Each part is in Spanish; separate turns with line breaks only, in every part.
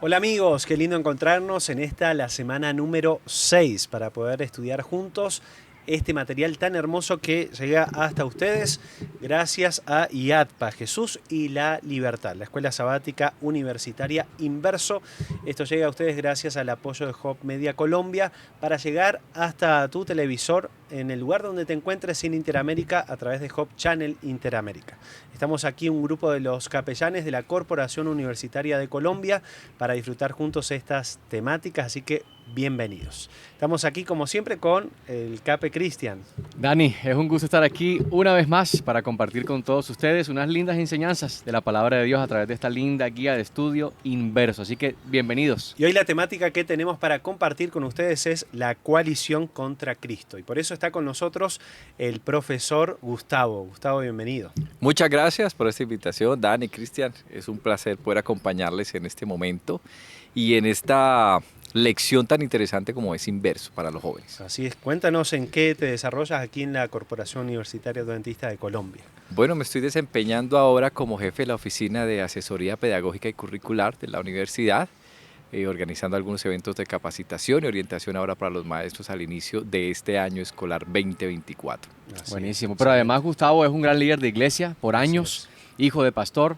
Hola amigos, qué lindo encontrarnos en la semana número 6 para poder estudiar juntos este material tan hermoso que llega hasta ustedes gracias a IADPA, Jesús y la Libertad, la Escuela Sabática Universitaria Inverso. Esto llega a ustedes gracias al apoyo de Hop Media Colombia para llegar hasta tu televisor en el lugar donde te encuentres en Interamérica a través de Hop Channel Interamérica. Estamos aquí un grupo de los capellanes de la Corporación Universitaria de Colombia para disfrutar juntos estas temáticas, así que bienvenidos. Estamos aquí como siempre con el Cape Cristian.
Dani, es un gusto estar aquí una vez más para compartir con todos ustedes unas lindas enseñanzas de la palabra de Dios a través de esta linda guía de estudio Inverso, así que bienvenidos.
Y hoy la temática que tenemos para compartir con ustedes es la coalición contra Cristo, y por eso está con nosotros el profesor Gustavo. Gustavo, bienvenido.
Muchas gracias por esta invitación, Dani, Cristian. Es un placer poder acompañarles en este momento y en esta lección tan interesante como es Inverso para los jóvenes.
Así es, cuéntanos en qué te desarrollas aquí en la Corporación Universitaria Adventista de Colombia.
Bueno, me estoy desempeñando ahora como jefe de la Oficina de Asesoría Pedagógica y Curricular de la universidad, organizando algunos eventos de capacitación y orientación ahora para los maestros al inicio de este año escolar 2024.
Buenísimo, pero además Gustavo es un gran líder de iglesia por años, hijo de pastor,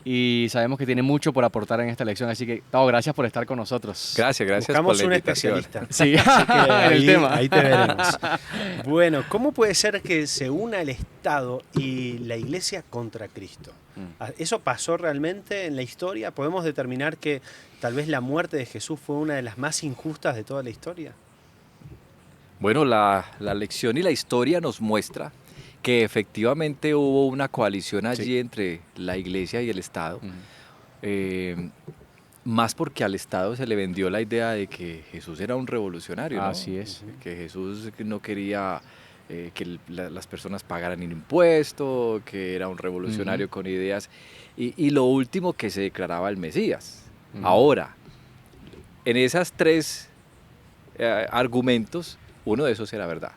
y sabemos que tiene mucho por aportar en esta lección, así que, Gustavo, gracias por estar con nosotros.
Gracias
Buscamos
por la
un
invitación.
especialista.
Sí,
en
el tema.
Ahí te veremos. Bueno, ¿cómo puede ser que se una el Estado y la Iglesia contra Cristo? ¿Eso pasó realmente en la historia? ¿Podemos determinar que tal vez la muerte de Jesús fue una de las más injustas de toda la historia?
Bueno, la lección y la historia nos muestra que efectivamente hubo una coalición allí entre la iglesia y el Estado, más porque al Estado se le vendió la idea de que Jesús era un revolucionario, ¿no?
Así es.
Que Jesús no quería que las personas pagaran un impuesto, que era un revolucionario con ideas, y lo último, que se declaraba el Mesías. Ahora, en esas tres argumentos, uno de esos era verdad.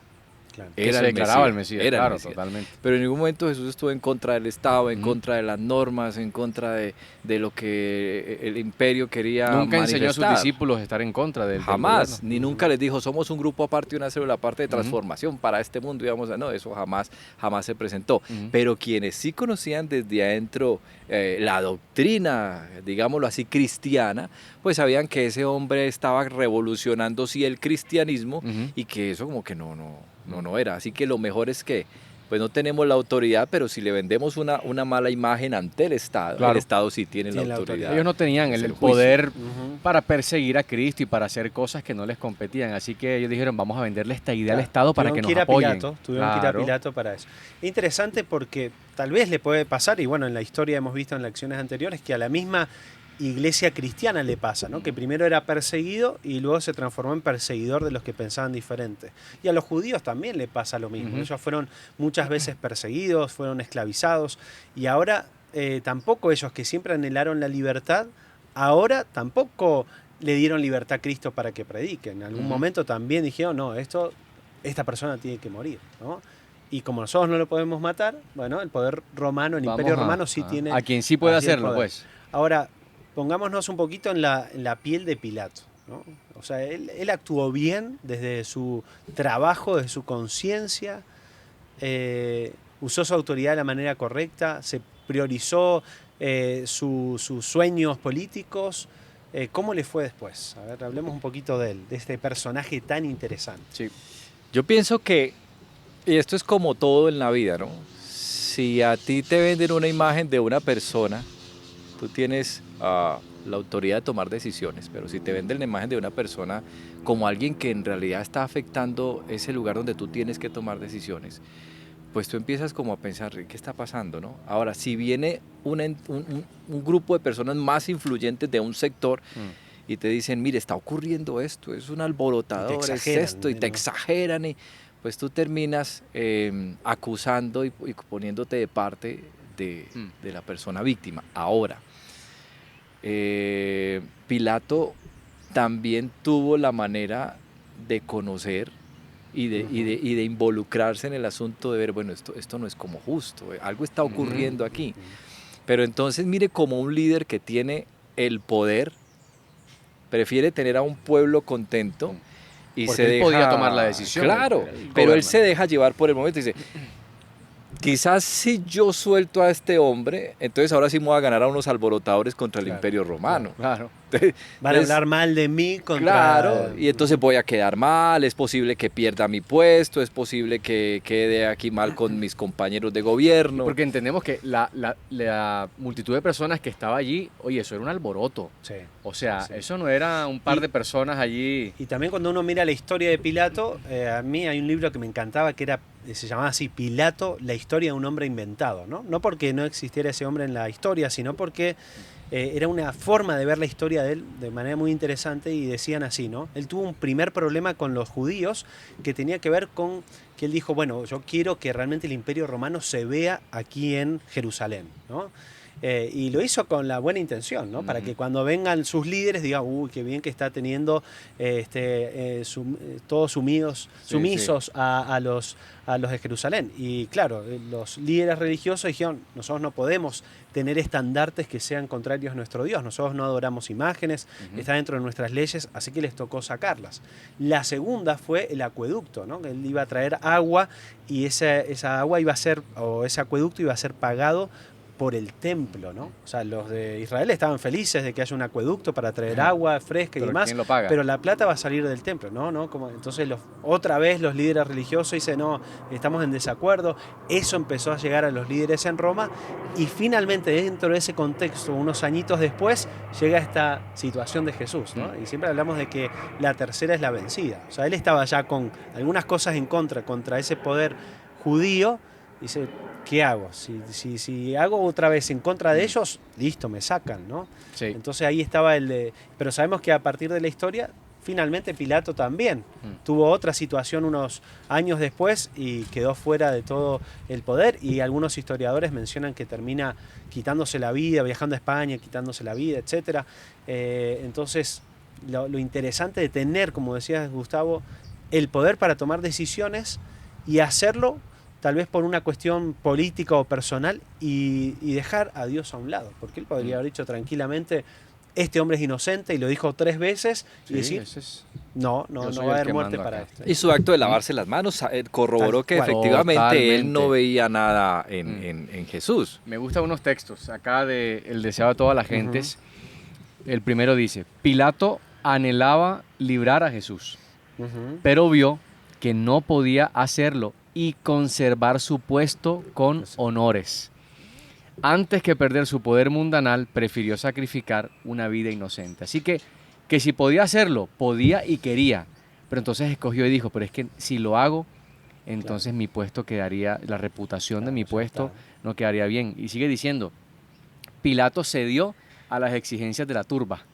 Claro.
Que se declaraba el Mesías,
era el
claro,
Mesías.
totalmente.
Pero en ningún momento Jesús estuvo en contra del Estado, en contra de las normas, en contra de lo que el imperio quería
Nunca enseñó a
manifestar.
sus discípulos a estar en contra del
Jamás,
gobierno.
ni nunca les dijo, somos un grupo aparte, una célula aparte de transformación para este mundo, y vamos a... No, eso jamás se presentó. Pero quienes sí conocían desde adentro la doctrina, digámoslo así, cristiana, pues sabían que ese hombre estaba revolucionando sí el cristianismo, y que eso como que no era. Así que lo mejor es que pues no tenemos la autoridad, pero si le vendemos una mala imagen ante el Estado,
claro,
el Estado sí tiene la autoridad.
Ellos no tenían
de
el
hacer juicio.
poder para perseguir a Cristo y para hacer cosas que no les competían. Así que ellos dijeron, vamos a venderle esta idea al Estado para que nos apoyen.
Tuvieron que ir a Pilato para eso. Es interesante porque tal vez le puede pasar, y bueno, en la historia hemos visto en lecciones anteriores, que a la misma iglesia cristiana le pasa, ¿no? Que primero era perseguido y luego se transformó en perseguidor de los que pensaban diferente. Y a los judíos también le pasa lo mismo. Ellos fueron muchas veces perseguidos, fueron esclavizados, y ahora tampoco ellos, que siempre anhelaron la libertad, ahora tampoco le dieron libertad a Cristo para que prediquen. En algún momento también dijeron, no, esta persona tiene que morir, ¿no? Y como nosotros no lo podemos matar, bueno, el poder romano, el imperio romano sí tiene...
A quien sí puede hacerlo, pues.
Ahora, pongámonos un poquito en la piel de Pilato, ¿no? O sea, él actuó bien desde su trabajo, desde su conciencia, usó su autoridad de la manera correcta, se priorizó sus sueños políticos. ¿Cómo le fue después? A ver, hablemos un poquito de él, de este personaje tan interesante.
Sí. Yo pienso que, y esto es como todo en la vida, ¿no? Si a ti te venden una imagen de una persona, tú tienes la autoridad de tomar decisiones, pero si te venden la imagen de una persona como alguien que en realidad está afectando ese lugar donde tú tienes que tomar decisiones, pues tú empiezas como a pensar, ¿qué está pasando, no? Ahora, si viene un grupo de personas más influyentes de un sector y te dicen, mire, está ocurriendo esto, es un alborotador, es esto, y te exageran, y pues tú terminas acusando y poniéndote de parte de la persona víctima. Ahora, Pilato también tuvo la manera de conocer y de involucrarse en el asunto de ver, bueno, esto no es como justo, algo está ocurriendo aquí. Pero entonces mire, como un líder que tiene el poder, prefiere tener a un pueblo contento y
Porque
se
él
deja...
podía tomar la decisión.
Claro,
Él
pero él
gobierna.
se deja llevar por el momento y dice, quizás si yo suelto a este hombre, entonces ahora sí me voy a ganar a unos alborotadores contra el
Claro,
Imperio Romano.
Claro.
Van a
Entonces,
hablar mal de mí contra...
claro, y entonces voy a quedar mal, es posible que pierda mi puesto, es posible que quede aquí mal con mis compañeros de gobierno.
Porque entendemos que la multitud de personas que estaba allí, oye, eso era un alboroto.
Sí.
O sea,
Sí.
eso no era un par
Y-
de personas allí.
Y también cuando uno mira la historia de Pilato, a mí hay un libro que me encantaba que se llamaba así, Pilato, la historia de un hombre inventado, ¿no? No porque no existiera ese hombre en la historia, sino porque era una forma de ver la historia de él de manera muy interesante y decían así, ¿no? Él tuvo un primer problema con los judíos que tenía que ver con que él dijo, bueno, yo quiero que realmente el Imperio Romano se vea aquí en Jerusalén, ¿no? Y lo hizo con la buena intención, ¿no? Para que cuando vengan sus líderes digan, uy, qué bien que está teniendo todos sumisos a los de Jerusalén. Y claro, los líderes religiosos dijeron, nosotros no podemos tener estandartes que sean contrarios a nuestro Dios, nosotros no adoramos imágenes, está dentro de nuestras leyes, así que les tocó sacarlas. La segunda fue el acueducto, ¿no? Él iba a traer agua y esa agua iba a ser, o ese acueducto iba a ser pagado por el templo, ¿no? O sea, los de Israel estaban felices de que haya un acueducto para traer agua fresca y
Pero
demás,
¿quién lo paga?
pero la plata va a salir del templo, ¿no? Entonces otra vez los líderes religiosos dicen, no, estamos en desacuerdo. Eso empezó a llegar a los líderes en Roma y finalmente dentro de ese contexto, unos añitos después, llega esta situación de Jesús, ¿no? Y siempre hablamos de que la tercera es la vencida. O sea, él estaba ya con algunas cosas en contra ese poder judío. Dice, ¿qué hago? Si hago otra vez en contra de ellos, listo, me sacan, ¿no?
Sí.
Entonces ahí estaba pero sabemos que a partir de la historia, finalmente Pilato también tuvo otra situación unos años después y quedó fuera de todo el poder y algunos historiadores mencionan que termina quitándose la vida, viajando a España, quitándose la vida, etc. Entonces, lo interesante de tener, como decías Gustavo, el poder para tomar decisiones y hacerlo tal vez por una cuestión política o personal y dejar a Dios a un lado, porque él podría haber dicho tranquilamente, este hombre es inocente y lo dijo 3 veces y decir,
ese es-
no
Yo soy
va a
el
haber
que
muerte
mando
para
acá.
esto.
Y su acto de lavarse las manos corroboró
Tal
que
cual.
efectivamente él no
Totalmente.
veía nada en Jesús.
Me gustan unos textos acá de El deseo de todas las gentes. El primero dice, Pilato anhelaba librar a Jesús,
Ujú.
pero vio que no podía hacerlo y conservar su puesto con honores. Antes que perder su poder mundanal, prefirió sacrificar una vida inocente. Así que si podía hacerlo, podía y quería. Pero entonces escogió y dijo, pero es que si lo hago, entonces mi puesto quedaría, la reputación de mi
Claro, ya
puesto
está.
no quedaría bien. Y sigue diciendo, Pilato cedió a las exigencias de la turba.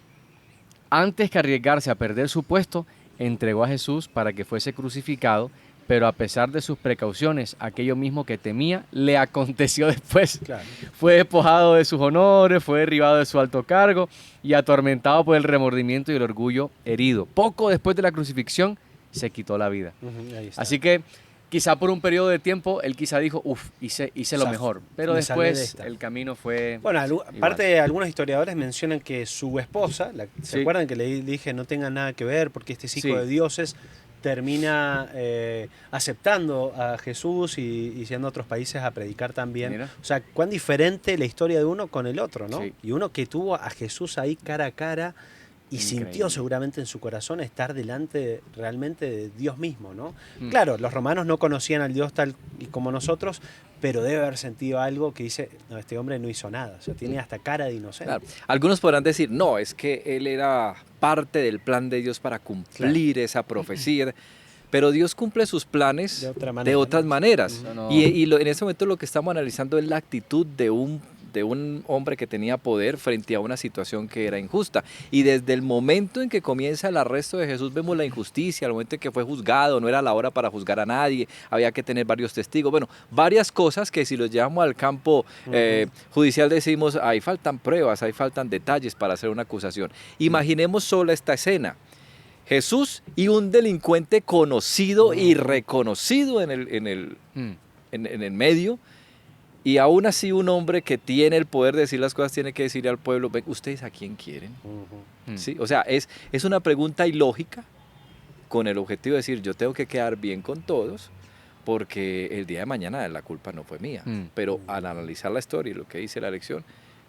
Antes que arriesgarse a perder su puesto, entregó a Jesús para que fuese crucificado, pero a pesar de sus precauciones, aquello mismo que temía le aconteció después.
Claro.
Fue despojado de sus honores, fue derribado de su alto cargo y atormentado por el remordimiento y el orgullo herido. Poco después de la crucifixión, se quitó la vida.
Ujú, ahí está.
Así que quizá por un periodo de tiempo, él quizá dijo, hice lo
Zafo,
mejor. Pero
me salvé de
después
esta.
el camino fue...
Bueno,
igual.
aparte algunos historiadores mencionan que su esposa, ¿se
Sí.
acuerdan que le dije no tengan nada que ver porque este es hijo
Sí.
de dioses? Termina aceptando a Jesús y yendo a otros países a predicar también.
Mira.
O sea, cuán diferente la historia de uno con el otro, ¿no?
Sí.
Y uno que tuvo a Jesús ahí cara a cara y
Increíble.
sintió seguramente en su corazón estar delante realmente de Dios mismo, ¿no?
Mm.
Claro, los romanos no conocían al Dios tal y como nosotros, pero debe haber sentido algo que dice, no, este hombre no hizo nada, o sea, tiene hasta cara de inocente.
Claro. Algunos podrán decir, no, es que él era parte del plan de Dios para cumplir esa profecía, pero Dios cumple sus planes
De otra
de
manera,
otras
¿no?
maneras.
Eso no-
En este momento lo que estamos analizando es la actitud de un hombre que tenía poder frente a una situación que era injusta. Y desde el momento en que comienza el arresto de Jesús vemos la injusticia, el momento en que fue juzgado, no era la hora para juzgar a nadie, había que tener varios testigos, bueno, varias cosas que si los llevamos al campo judicial decimos, ahí faltan pruebas, ahí faltan detalles para hacer una acusación. Imaginemos solo esta escena. Jesús y un delincuente conocido y reconocido en el
Mm.
en el medio, Y aún así un hombre que tiene el poder de decir las cosas tiene que decirle al pueblo, "Ven, ¿ustedes a quién quieren?" ¿Sí? O sea, es una pregunta ilógica con el objetivo de decir, yo tengo que quedar bien con todos porque el día de mañana la culpa no fue mía. Pero al analizar la historia y lo que dice la lección,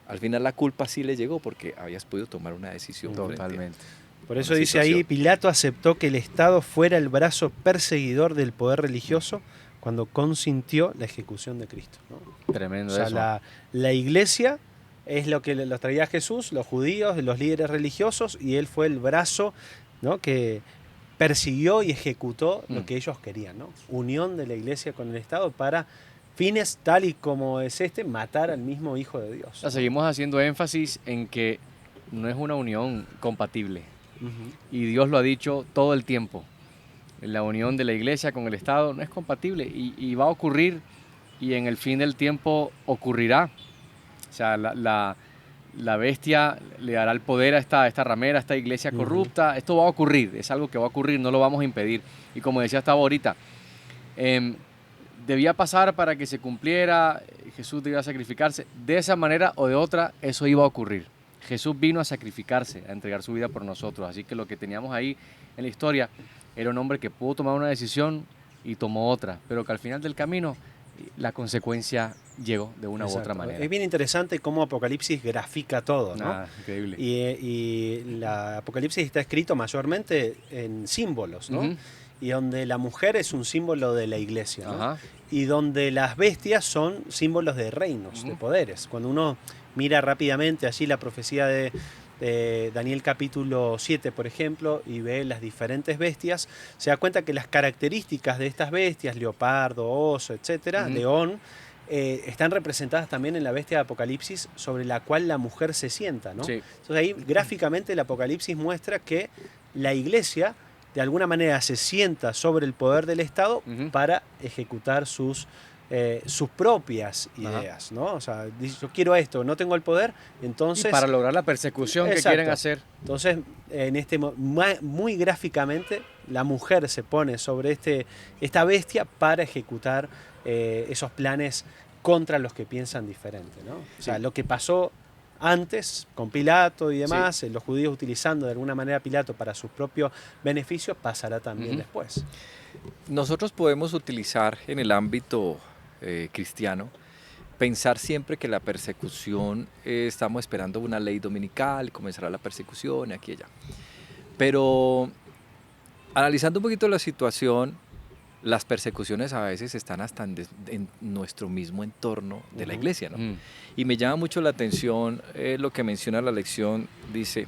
al final la culpa sí le llegó porque habías podido tomar una decisión.
Totalmente.
Por eso dice ahí, Pilato aceptó que el Estado fuera el brazo perseguidor del poder religioso cuando consintió la ejecución de Cristo, ¿no?
Tremendo
O sea,
eso.
la iglesia es lo que los traía Jesús, los judíos, los líderes religiosos, y él fue el brazo, ¿no?, que persiguió y ejecutó lo que ellos querían, ¿no? Unión de la iglesia con el Estado para fines tal y como es matar al mismo Hijo de Dios.
O sea, seguimos haciendo énfasis en que no es una unión compatible. Y Dios lo ha dicho todo el tiempo. La unión de la iglesia con el Estado no es compatible y va a ocurrir, y en el fin del tiempo ocurrirá. O sea, la bestia le dará el poder a esta ramera, a esta iglesia corrupta. Esto va a ocurrir, es algo que va a ocurrir, no lo vamos a impedir. Y como decía hasta ahorita, debía pasar para que se cumpliera, Jesús debía sacrificarse. De esa manera o de otra, eso iba a ocurrir. Jesús vino a sacrificarse, a entregar su vida por nosotros. Así que lo que teníamos ahí en la historia era un hombre que pudo tomar una decisión y tomó otra, pero que al final del camino la consecuencia llegó de una u otra manera.
Es bien interesante cómo Apocalipsis grafica todo, ¿no?
Increíble.
Y la Apocalipsis está escrito mayormente en símbolos, ¿no? Y donde la mujer es un símbolo de la iglesia, ¿no? Y donde las bestias son símbolos de reinos, de poderes. Cuando uno mira rápidamente allí la profecía de Daniel capítulo 7, por ejemplo, y ve las diferentes bestias, se da cuenta que las características de estas bestias, leopardo, oso, etcétera, león, están representadas también en la bestia de Apocalipsis, sobre la cual la mujer se sienta, ¿no?
Sí.
Entonces ahí gráficamente el Apocalipsis muestra que la iglesia de alguna manera se sienta sobre el poder del Estado para ejecutar sus propias ideas, ¿no? O sea, dice, yo quiero esto, no tengo el poder, entonces...
Y para lograr la persecución que quieren hacer.
Entonces, muy gráficamente, la mujer se pone sobre esta bestia para ejecutar esos planes contra los que piensan diferente, ¿no? O sea, lo que pasó antes con Pilato y demás, los judíos utilizando de alguna manera a Pilato para sus propios beneficios, pasará también después.
Nosotros podemos utilizar en el ámbito cristiano, pensar siempre que la persecución, estamos esperando una ley dominical, comenzará la persecución aquí y allá. Pero analizando un poquito la situación, las persecuciones a veces están hasta en nuestro mismo entorno de la iglesia, ¿no? Y me llama mucho la atención lo que menciona la lección, dice,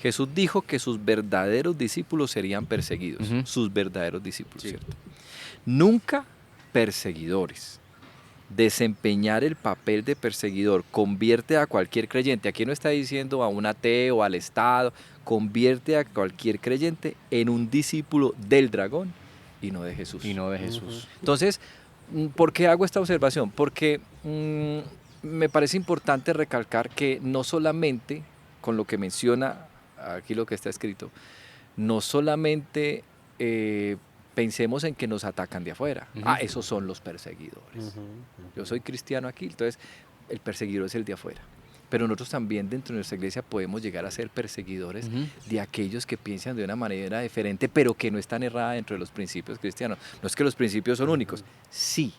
Jesús dijo que sus verdaderos discípulos serían perseguidos, sus verdaderos discípulos, ¿cierto? Nunca perseguidores. Desempeñar el papel de perseguidor convierte a cualquier creyente, aquí no está diciendo a un ateo, al Estado, convierte a cualquier creyente en un discípulo del dragón y no de Jesús. Entonces, ¿por qué hago esta observación? Porque me parece importante recalcar que no solamente, con lo que menciona aquí lo que está escrito, no solamente pensemos en que nos atacan de afuera. Esos son los perseguidores. Yo soy cristiano aquí, entonces el perseguidor es el de afuera. Pero nosotros también dentro de nuestra iglesia podemos llegar a ser perseguidores de aquellos que piensan de una manera diferente, pero que no están errada dentro de los principios cristianos. No es que los principios son únicos, sí,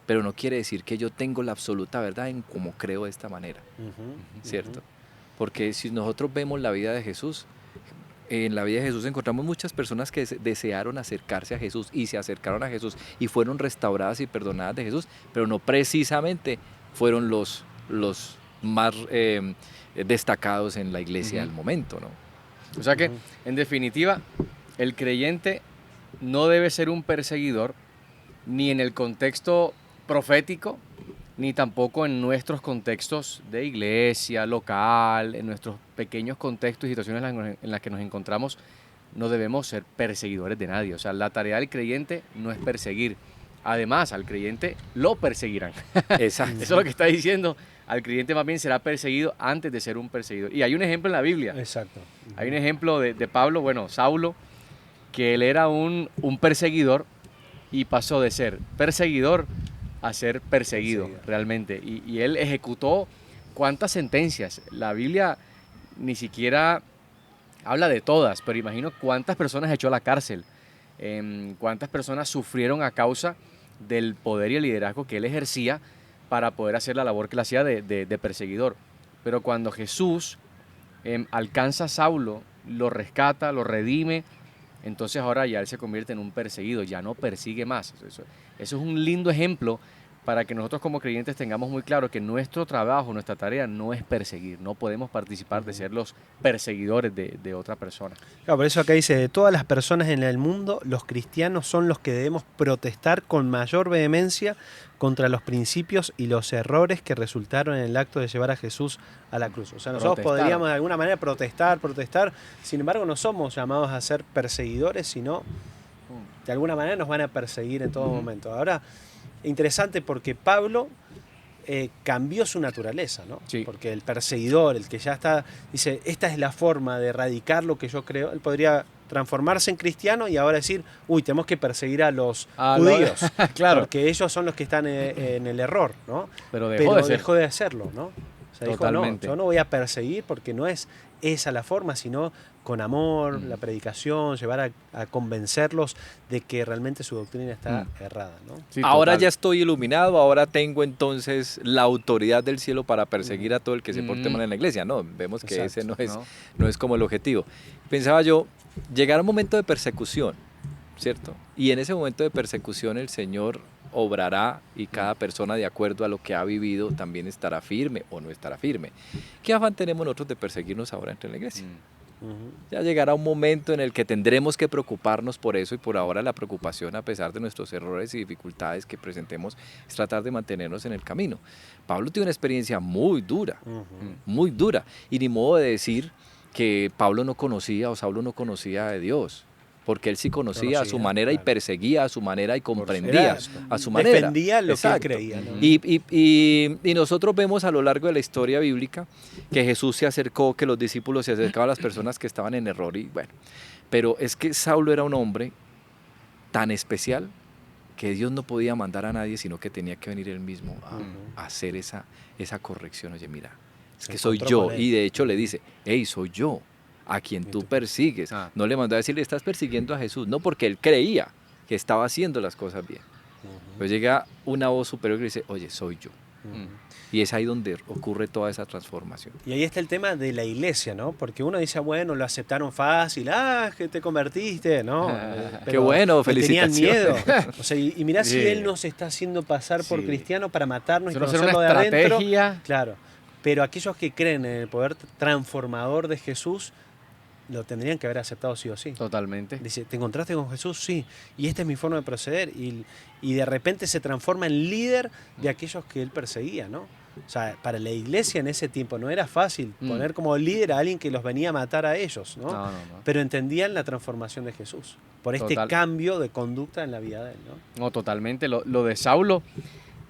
pero no quiere decir que yo tengo la absoluta verdad en cómo creo de esta manera, ¿cierto? Porque si nosotros vemos la vida de Jesús, en la vida de Jesús encontramos muchas personas que desearon acercarse a Jesús y se acercaron a Jesús y fueron restauradas y perdonadas de Jesús, pero no precisamente fueron los más destacados en la iglesia del momento, ¿no?
O sea que, en definitiva, el creyente no debe ser un perseguidor ni en el contexto profético, ni tampoco en nuestros contextos de iglesia, local, en nuestros pequeños contextos y situaciones en las que nos encontramos. No debemos ser perseguidores de nadie. O sea, la tarea del creyente no es perseguir. Además, al creyente lo perseguirán.
Exacto.
Eso es lo que está diciendo. Al creyente más bien será perseguido antes de ser un perseguidor. Y hay un ejemplo en la Biblia.
Exacto.
Hay un ejemplo de Pablo, Saulo, que él era un perseguidor y pasó de ser perseguidor a ser perseguido realmente. Y él ejecutó cuántas sentencias. La Biblia ni siquiera habla de todas, pero imagino cuántas personas echó a la cárcel, cuántas personas sufrieron a causa del poder y el liderazgo que él ejercía para poder hacer la labor que él hacía de perseguidor. Pero cuando Jesús alcanza a Saulo, lo rescata, lo redime, entonces ahora ya él se convierte en un perseguido, ya no persigue más. Eso es un lindo ejemplo para que nosotros como creyentes tengamos muy claro que nuestro trabajo, nuestra tarea no es perseguir, no podemos participar de ser los perseguidores de otra persona.
Claro, por eso acá dice, de todas las personas en el mundo, los cristianos son los que debemos protestar con mayor vehemencia contra los principios y los errores que resultaron en el acto de llevar a Jesús a la cruz. O sea, nosotros podríamos de alguna manera protestar, sin embargo no somos llamados a ser perseguidores, sino de alguna manera nos van a perseguir en todo momento. Ahora, interesante porque Pablo cambió su naturaleza, ¿no?
Sí.
Porque el perseguidor, el que ya está, dice, esta es la forma de erradicar lo que yo creo, él podría transformarse en cristiano y ahora decir, tenemos que perseguir a los judíos,
claro,
porque ellos son los que están en el error, ¿no?
Pero
dejó de hacerlo, ¿no? O sea,
totalmente.
dijo, no, yo no voy a perseguir porque no es esa la forma, sino con amor, la predicación, llevar a convencerlos de que realmente su doctrina está errada, ¿no?
Sí,
ahora
total.
ya estoy iluminado, ahora tengo entonces la autoridad del cielo para perseguir a todo el que se porte mal en la iglesia. No, vemos que ese no es como el objetivo. Pensaba yo, llegará un momento de persecución, ¿cierto? Y en ese momento de persecución el Señor obrará y cada persona de acuerdo a lo que ha vivido también estará firme o no estará firme. ¿Qué afán tenemos nosotros de perseguirnos ahora entre la iglesia? Ya llegará un momento en el que tendremos que preocuparnos por eso y por ahora la preocupación, a pesar de nuestros errores y dificultades que presentemos, es tratar de mantenernos en el camino. Pablo tiene una experiencia muy dura, y ni modo de decir que Pablo no conocía o Saulo no conocía de Dios, porque él sí conocía a su manera y perseguía a su manera y comprendía a su manera.
Defendía lo que él creía, ¿no?
Y nosotros vemos a lo largo de la historia bíblica que Jesús se acercó, que los discípulos se acercaban a las personas que estaban en error. Y bueno, pero es que Saulo era un hombre tan especial que Dios no podía mandar a nadie, sino que tenía que venir él mismo a hacer esa corrección. Oye, mira, es que soy yo. Y de hecho le dice, hey, soy yo a quien tú persigues. No le mandó a decirle, estás persiguiendo a Jesús. No, porque él creía que estaba haciendo las cosas bien. Pues llega una voz superior que dice, oye, soy yo. Y es ahí donde ocurre toda esa transformación.
Y ahí está el tema de la iglesia, ¿no? Porque uno dice, bueno, lo aceptaron fácil, que te convertiste, ¿no?
Qué bueno, felicitaciones.
Tenían miedo. O sea, y mirá si él nos está haciendo pasar por cristiano para matarnos y conocerlo de adentro. Claro. Pero aquellos que creen en el poder transformador de Jesús, lo tendrían que haber aceptado sí o sí.
Totalmente.
Dice, ¿te encontraste con Jesús? Sí. Y esta es mi forma de proceder. Y de repente se transforma en líder de aquellos que él perseguía, ¿no? O sea, para la iglesia en ese tiempo no era fácil poner como líder a alguien que los venía a matar a ellos, ¿no?
No.
Pero entendían la transformación de Jesús por este cambio de conducta en la vida de él, ¿no?
No, totalmente. Lo de Saulo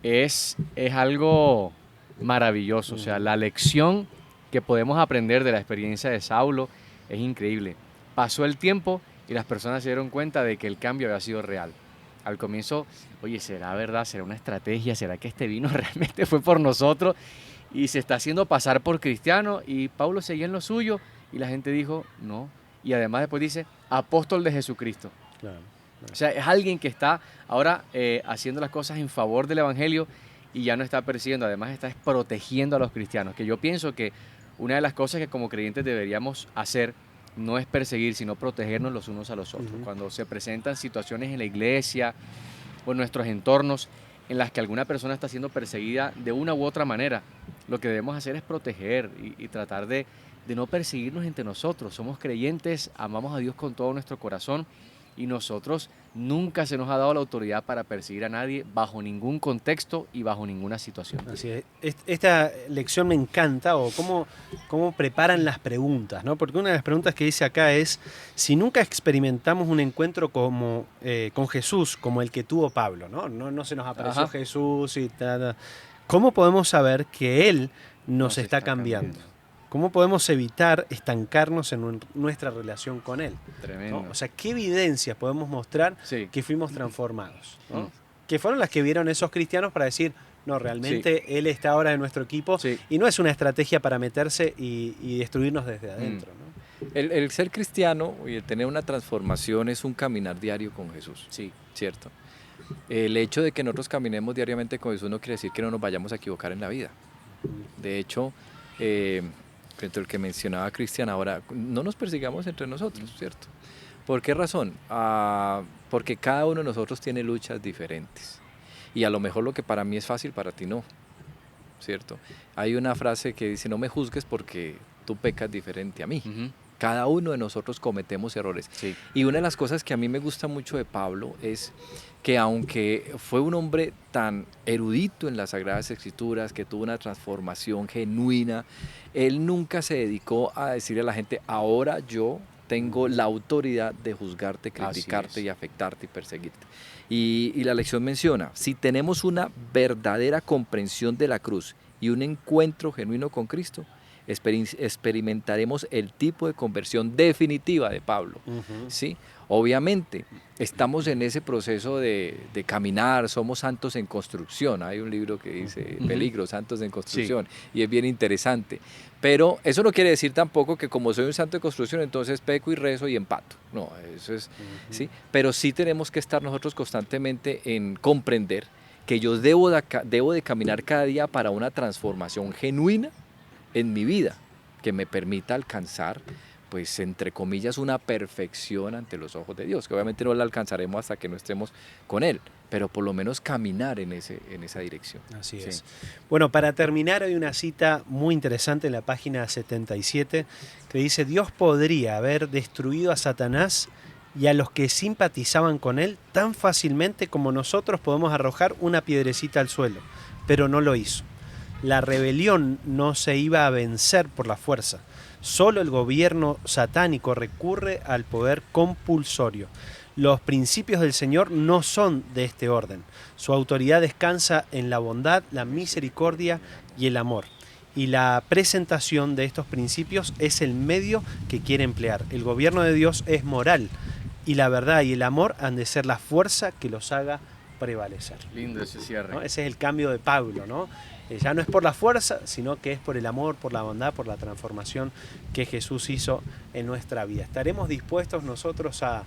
es algo maravilloso. O sea, la lección que podemos aprender de la experiencia de Saulo es increíble. Pasó el tiempo y las personas se dieron cuenta de que el cambio había sido real. Al comienzo, oye, ¿será verdad? ¿Será una estrategia? ¿Será que este vino realmente fue por nosotros? Y se está haciendo pasar por cristiano y Pablo seguía en lo suyo y la gente dijo, no. Y además después dice, apóstol de Jesucristo.
Claro.
O sea, es alguien que está ahora haciendo las cosas en favor del evangelio y ya no está persiguiendo, además está protegiendo a los cristianos. Que yo pienso que una de las cosas que como creyentes deberíamos hacer no es perseguir, sino protegernos los unos a los otros. Cuando se presentan situaciones en la iglesia o en nuestros entornos en las que alguna persona está siendo perseguida de una u otra manera, lo que debemos hacer es proteger y tratar de no perseguirnos entre nosotros. Somos creyentes, amamos a Dios con todo nuestro corazón y nosotros nunca se nos ha dado la autoridad para perseguir a nadie bajo ningún contexto y bajo ninguna situación.
Así es. Esta lección me encanta, o cómo preparan las preguntas, ¿no? Porque una de las preguntas que dice acá es, si nunca experimentamos un encuentro con Jesús como el que tuvo Pablo, ¿no? No se nos apareció Jesús y tal, ¿cómo podemos saber que Él nos está cambiando? ¿Cómo podemos evitar estancarnos en nuestra relación con Él?
Tremendo.
¿No? O sea, ¿qué evidencias podemos mostrar que fuimos transformados? ¿No? que fueron las que vieron esos cristianos para decir, no, realmente él está ahora en nuestro equipo y no es una estrategia para meterse y destruirnos desde adentro, ¿no?
El ser cristiano y el tener una transformación es un caminar diario con Jesús, ¿cierto? El hecho de que nosotros caminemos diariamente con Jesús no quiere decir que no nos vayamos a equivocar en la vida. De hecho, frente al que mencionaba Cristian ahora, no nos persigamos entre nosotros, ¿cierto? ¿Por qué razón? Porque cada uno de nosotros tiene luchas diferentes. Y a lo mejor lo que para mí es fácil, para ti no, ¿cierto? Hay una frase que dice, no me juzgues porque tú pecas diferente a mí. Cada uno de nosotros cometemos errores. Y una de las cosas que a mí me gusta mucho de Pablo es que aunque fue un hombre tan erudito en las Sagradas Escrituras, que tuvo una transformación genuina, él nunca se dedicó a decirle a la gente, ahora yo tengo la autoridad de juzgarte, criticarte y afectarte y perseguirte. Y la lección menciona, si tenemos una verdadera comprensión de la cruz y un encuentro genuino con Cristo, experimentaremos el tipo de conversión definitiva de Pablo. ¿Sí? Obviamente, estamos en ese proceso de caminar, somos santos en construcción. Hay un libro que dice Peligro, santos en construcción, y es bien interesante. Pero eso no quiere decir tampoco que como soy un santo de construcción, entonces peco y rezo y empato. No, eso es, ¿sí? Pero sí tenemos que estar nosotros constantemente en comprender que yo debo de caminar cada día para una transformación genuina en mi vida, que me permita alcanzar, pues entre comillas, una perfección ante los ojos de Dios, que obviamente no la alcanzaremos hasta que no estemos con Él, pero por lo menos caminar en esa dirección.
Así es. Bueno, para terminar hay una cita muy interesante en la página 77 que dice, Dios podría haber destruido a Satanás y a los que simpatizaban con él tan fácilmente como nosotros podemos arrojar una piedrecita al suelo, pero no lo hizo. La rebelión no se iba a vencer por la fuerza. Solo el gobierno satánico recurre al poder compulsorio. Los principios del Señor no son de este orden. Su autoridad descansa en la bondad, la misericordia y el amor. Y la presentación de estos principios es el medio que quiere emplear. El gobierno de Dios es moral y la verdad y el amor han de ser la fuerza que los haga prevalecer.
Lindo ese cierre.
¿No? Ese es el cambio de Pablo, ¿no? Ya no es por la fuerza, sino que es por el amor, por la bondad, por la transformación que Jesús hizo en nuestra vida. ¿Estaremos dispuestos nosotros a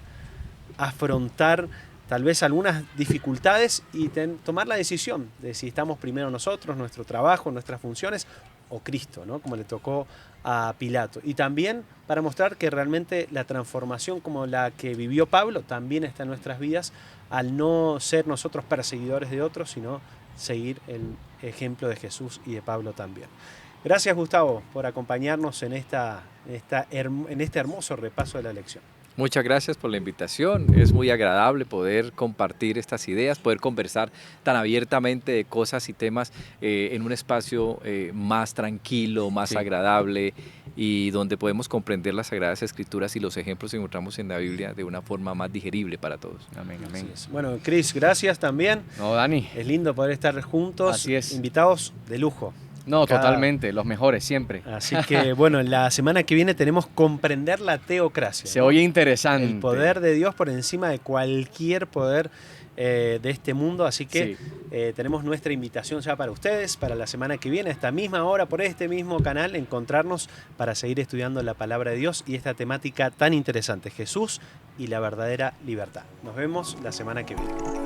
afrontar tal vez algunas dificultades y tomar la decisión de si estamos primero nosotros, nuestro trabajo, nuestras funciones o Cristo, ¿no? Como le tocó a Pilato? Y también para mostrar que realmente la transformación como la que vivió Pablo también está en nuestras vidas al no ser nosotros perseguidores de otros, sino seguir el ejemplo de Jesús y de Pablo también. Gracias, Gustavo, por acompañarnos en este hermoso repaso de la lección.
Muchas gracias por la invitación. Es muy agradable poder compartir estas ideas, poder conversar tan abiertamente de cosas y temas en un espacio más tranquilo, más agradable y donde podemos comprender las Sagradas Escrituras y los ejemplos que encontramos en la Biblia de una forma más digerible para todos.
Amén, amén.
Bueno, Cris, gracias también.
No, Dani.
Es lindo poder estar juntos.
Así es.
Invitados de lujo.
No, totalmente, los mejores, siempre.
Así que, bueno, la semana que viene tenemos Comprender la Teocracia.
Se oye interesante.
El poder de Dios por encima de cualquier poder de este mundo. Así que tenemos nuestra invitación ya para ustedes, para la semana que viene, a esta misma hora, por este mismo canal, encontrarnos para seguir estudiando la palabra de Dios y esta temática tan interesante, Jesús y la verdadera libertad. Nos vemos la semana que viene.